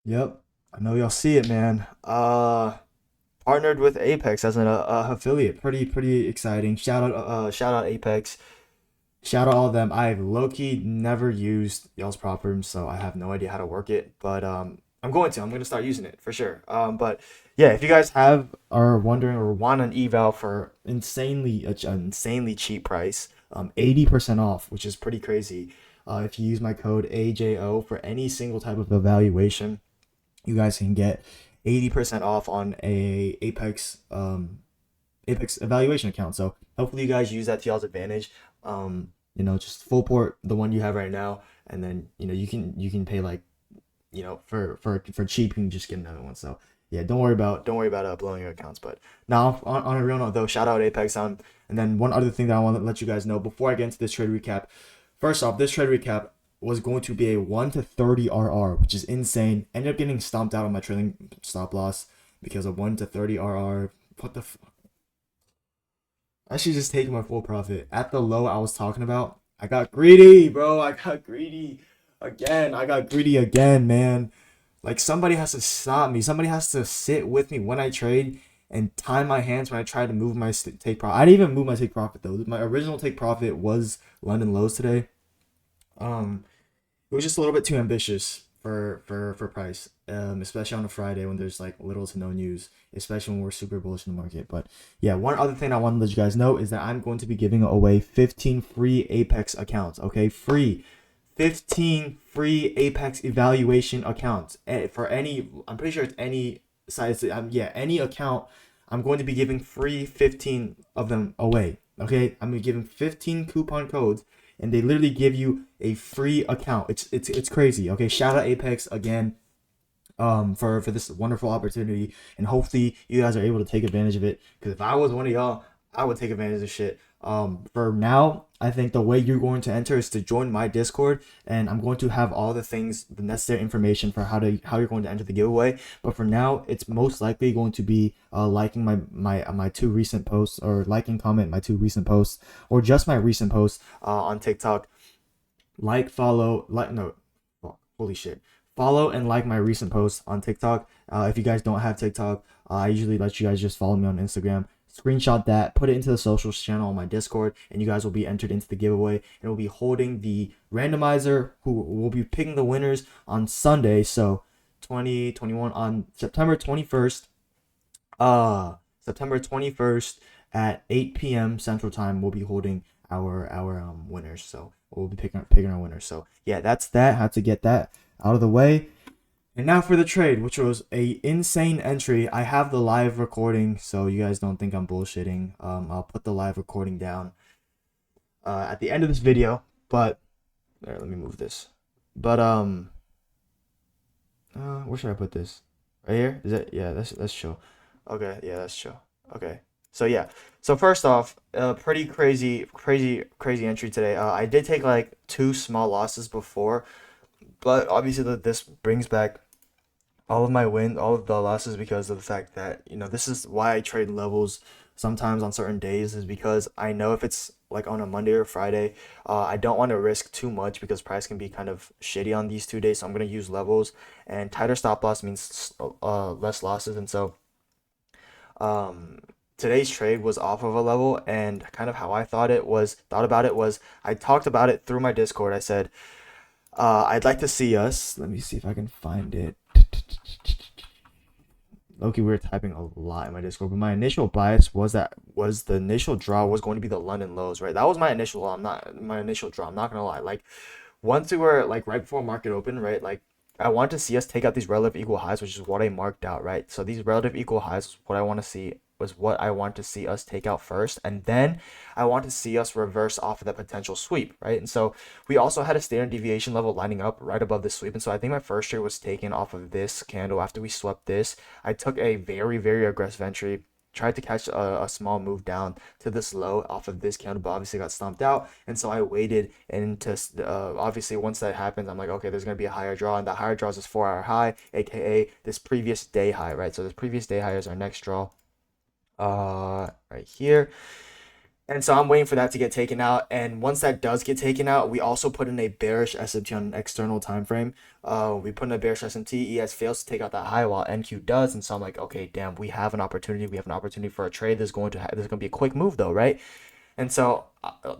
Yep. I know y'all see it, man. Partnered with Apex as an affiliate. Pretty exciting. Shout out Apex. Shout out all of them. I've low key never used y'all's prop room, so I have no idea how to work it. But I'm going to. I'm going to start using it for sure. But yeah, if you guys have are wondering or want an eval for insanely cheap price, 80% off, which is pretty crazy. If you use my code AJO for any single type of evaluation, you guys can get 80% off on a Apex evaluation account. So hopefully you guys use that to y'all's advantage. Just full port the one you have right now, and then you can pay like for cheap. You can just get another one. So yeah, don't worry about blowing your accounts. But now on a real note though, shout out Apex. And then one other thing that I want to let you guys know before I get into this trade recap. First off, this trade recap was going to be a 1 to 30 RR, which is insane. Ended up getting stomped out on my trailing stop loss because of 1 to 30 RR. What the I should just take my full profit. At the low I was talking about, I got greedy, bro. I got greedy again. I got greedy again, man. Like somebody has to stop me. Somebody has to sit with me when I trade and time my hands when I try to move my take profit. I didn't even move my take profit though. My original take profit was London lows today. Um, it was just a little bit too ambitious for price, especially on a Friday when there's like little to no news, especially when we're super bullish in the market. But yeah, one other thing I want to let you guys know is that I'm going to be giving away 15 free Apex accounts. Okay, free 15 free Apex evaluation accounts for any. I'm pretty sure it's any size. Yeah, any account. I'm going to be giving free 15 of them away. Okay, I'm gonna be giving 15 coupon codes, and they literally give you a free account. It's crazy. Okay, shout out Apex again, for this wonderful opportunity, and hopefully you guys are able to take advantage of it. Because if I was one of y'all, I would take advantage of shit. For now, I think the way you're going to enter is to join my Discord, and I'm going to have all the necessary information for how you're going to enter the giveaway. But for now, it's most likely going to be liking my two recent posts, or liking comment my two recent posts, or just my recent posts on TikTok. Like, follow, like, no, holy shit. Follow and like my recent posts on TikTok. If you guys don't have TikTok, I usually let you guys just follow me on Instagram. Screenshot that, put it into the socials channel on my Discord, and you guys will be entered into the giveaway. And we'll be holding the randomizer, who will be picking the winners on Sunday. So 2021 on September 21st. September 21st at 8 p.m. Central Time, we'll be holding our winners. So we'll be picking our winners. So yeah, that's that. Had to get that out of the way. And now for the trade, which was a insane entry. I have the live recording, so you guys don't think I'm bullshitting. I'll put the live recording down at the end of this video. But there, let me move this. But where should I put this? Right here? Is it? Yeah, that's chill. Okay, yeah, that's chill. Okay. So yeah. So first off, pretty crazy entry today. I did take like two small losses before, but obviously this brings back all of the losses because of the fact that this is why I trade levels sometimes on certain days, is because I know if it's like on a Monday or Friday, I don't want to risk too much because price can be kind of shitty on these 2 days. So I'm gonna use levels, and tighter stop loss means less losses, and so um today's trade was off of a level, and kind of how I thought about it was I talked about it through my Discord. I said, I'd like to see us. Let me see if I can find it. Okay, we were typing a lot in my Discord, but my initial bias was the initial draw was going to be the London lows, right? That was my initial draw. I'm not gonna lie. Like once we were like right before market open, right? Like I want to see us take out these relative equal highs, which is what I marked out, right? So these relative equal highs is what I want to see was what I want to see us take out first, and then I want to see us reverse off of that potential sweep, right? And so we also had a standard deviation level lining up right above the sweep, and so I think my first trade was taken off of this candle after we swept this. I took a very aggressive entry, tried to catch a small move down to this low off of this candle, but obviously got stomped out. And so I waited, and to obviously once that happens, I'm like, okay, there's gonna be a higher draw, and the higher draw is this 4 hour high, aka this previous day high, right? So this previous day high is our next draw, right here. And so I'm waiting for that to get taken out. And once that does get taken out, we also put in a bearish SMT on an external time frame. We put in a bearish SMT. ES fails to take out that high while NQ does. And so I'm like, okay, damn, we have an opportunity. We have an opportunity for a trade. There's going to be a quick move though, right? And so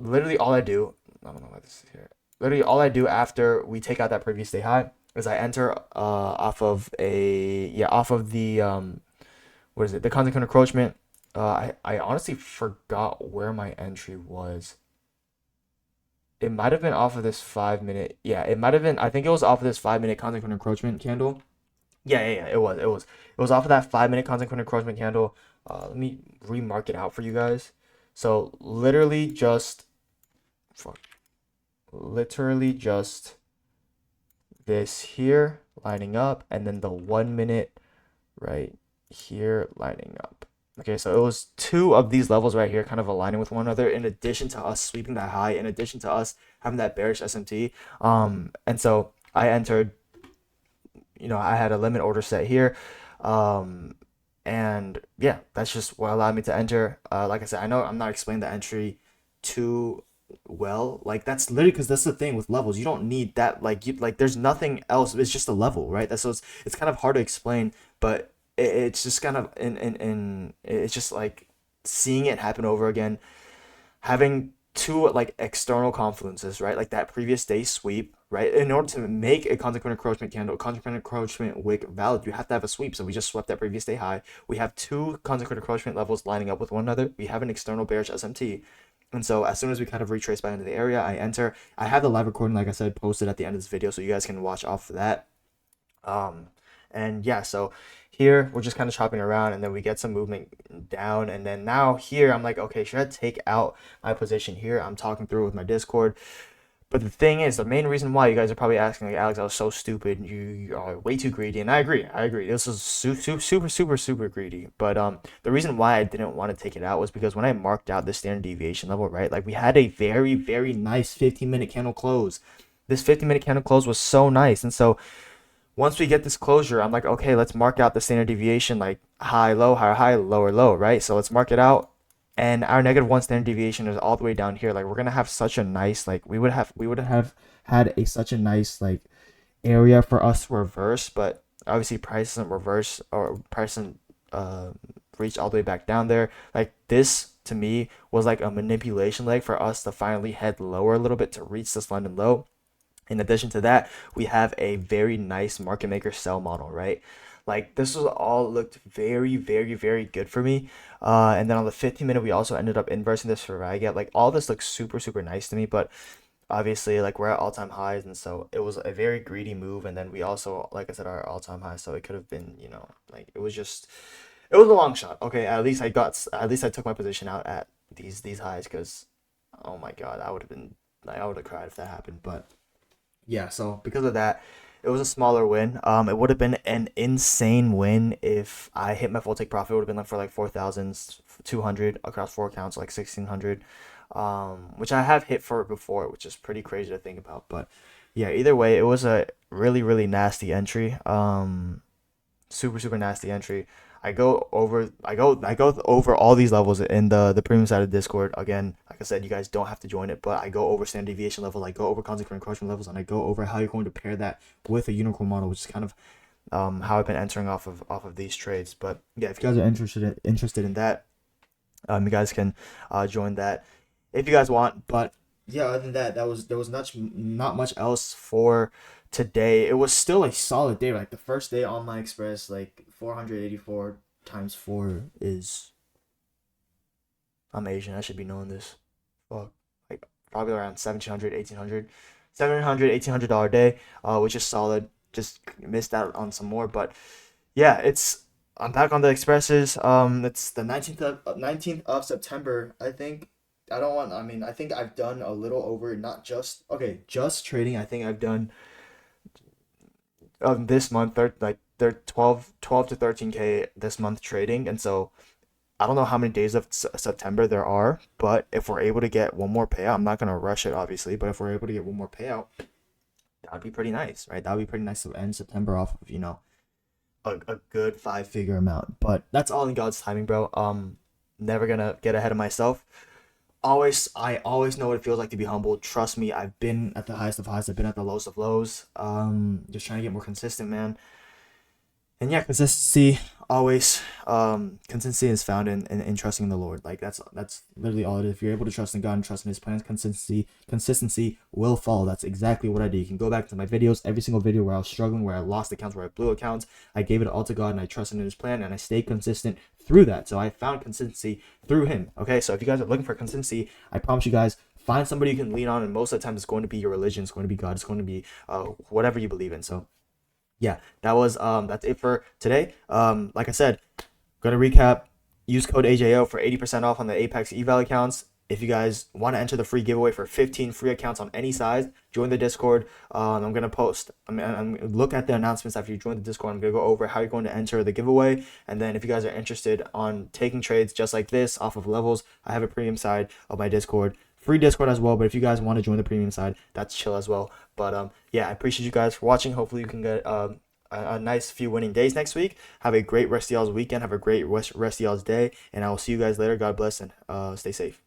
literally all I do, I don't know why this is here. Literally all I do after we take out that previous day high is I enter off of the what is it? The content encroachment. I honestly forgot where my entry was. It might have been off of this 5 minute. Yeah, it might have been. I think it was off of this 5 minute content encroachment candle. Yeah. It was off of that 5 minute content encroachment candle. Let me remark it out for you guys. So literally just this here lining up, and then the 1 minute right here lining up. Okay, so it was two of these levels right here kind of aligning with one another, in addition to us sweeping that high, in addition to us having that bearish SMT. And so I entered, I had a limit order set here. And yeah, that's just what allowed me to enter. Like I said, I know I'm not explaining the entry too well. Like that's literally because that's the thing with levels. You don't need that. There's nothing else. It's just a level, right? That's so it's kind of hard to explain, but it's just kind of in it's just like seeing it happen over again, having two like external confluences, right? Like that previous day sweep, right? In order to make a consequent encroachment candle, consequent encroachment wick valid, you have to have a sweep. So we just swept that previous day high. We have two consequent encroachment levels lining up with one another. We have an external bearish SMT. And so as soon as we kind of retrace back into the area, I enter. I have the live recording, like I said, posted at the end of this video, so you guys can watch off of that. And yeah, so here we're just kind of chopping around, and then we get some movement down, and then now here I'm like, okay, should I take out my position here? I'm talking through with my Discord. But the thing is, the main reason why you guys are probably asking, like, Alex, I was so stupid. You are way too greedy, and I agree. This is super greedy. But the reason why I didn't want to take it out was because when I marked out the standard deviation level, right, like we had a very, very nice 15-minute candle close. This 15-minute candle close was so nice, and so once we get this closure, I'm like, okay, let's mark out the standard deviation, like high, low, high, high, lower, low, right? So let's mark it out. And our -1 standard deviation is all the way down here. Like we're gonna have such a nice, like we would have had such a nice like area for us to reverse, but obviously price doesn't reverse, or price doesn't reach all the way back down there. Like this to me was like a manipulation leg for us to finally head lower a little bit to reach this London low. In addition to that, we have a very nice market maker sell model, right? Like this was all looked very, very, very good for me. And then on the 15-minute, we also ended up inversing this for Ragged. Like all this looks super, super nice to me, but obviously like we're at all-time highs, and so it was a very greedy move. And then we also, like I said, are all-time highs, so it could have been, like it was a long shot. Okay, at least I took my position out at these highs, because oh my god, I would have cried if that happened. But yeah, so because of that, it was a smaller win. It would have been an insane win if I hit my full take profit. It would have been like for like 4,200 across 4 accounts, like 1,600, which I have hit for before, which is pretty crazy to think about. But yeah, either way, it was a really, really nasty entry. Super, super nasty entry. I go over all these levels in the premium side of Discord. Again, like I said, you guys don't have to join it, but I go over standard deviation level, I go over consequent encroachment levels, and I go over how you're going to pair that with a unicorn model, which is kind of how I've been entering off of these trades. But yeah, if you guys are interested in that, you guys can join that if you guys want. But yeah, other than that, there was not much else for today. It was still a solid day. Like the first day on my Express, like 484 times 4 is, I'm Asian, I should be knowing this. Fuck. Like probably around 1700, 1800, $1800 day, which is solid. Just missed out on some more, but yeah, I'm back on the Expresses. It's the 19th of September, I think. I think I've done a little over, not just just trading. I think I've done this month, they're 12 to 13K this month trading. And so I don't know how many days of September there are, but if we're able to get one more payout, I'm not going to rush it obviously, but if we're able to get one more payout, that'd be pretty nice, right? That'd be pretty nice to end September off of, a good 5-figure amount. But that's all in God's timing, bro. Never gonna get ahead of myself. I always know what it feels like to be humble. Trust me, I've been at the highest of highs. I've been at the lowest of lows. Just trying to get more consistent, man. And yeah, consistency always. Consistency is found in trusting in the Lord. Like that's literally all it is. If you're able to trust in God and trust in His plans, consistency will follow. That's exactly what I do. You can go back to my videos, every single video where I was struggling, where I lost accounts, where I blew accounts. I gave it all to God and I trusted in His plan and I stayed consistent through that. So I found consistency through Him. Okay, so if you guys are looking for consistency, I promise you guys, find somebody you can lean on, and most of the time it's going to be your religion, it's going to be God, it's going to be whatever you believe in. So yeah, that's it for today. Like I said, gonna recap. Use code AJO for 80% off on the Apex eval accounts. If you guys want to enter the free giveaway for 15 free accounts on any size, join the Discord. I'm gonna post. I'm look at the announcements after you join the Discord. I'm gonna go over how you're going to enter the giveaway, and then if you guys are interested on taking trades just like this off of levels, I have a premium side of my Discord. Free Discord as well, but if you guys want to join the premium side, that's chill as well. But yeah, I appreciate you guys for watching. Hopefully you can get a nice few winning days next week. Have a great rest of y'all's weekend. Have a great rest of y'all's day, and I will see you guys later. God bless and stay safe.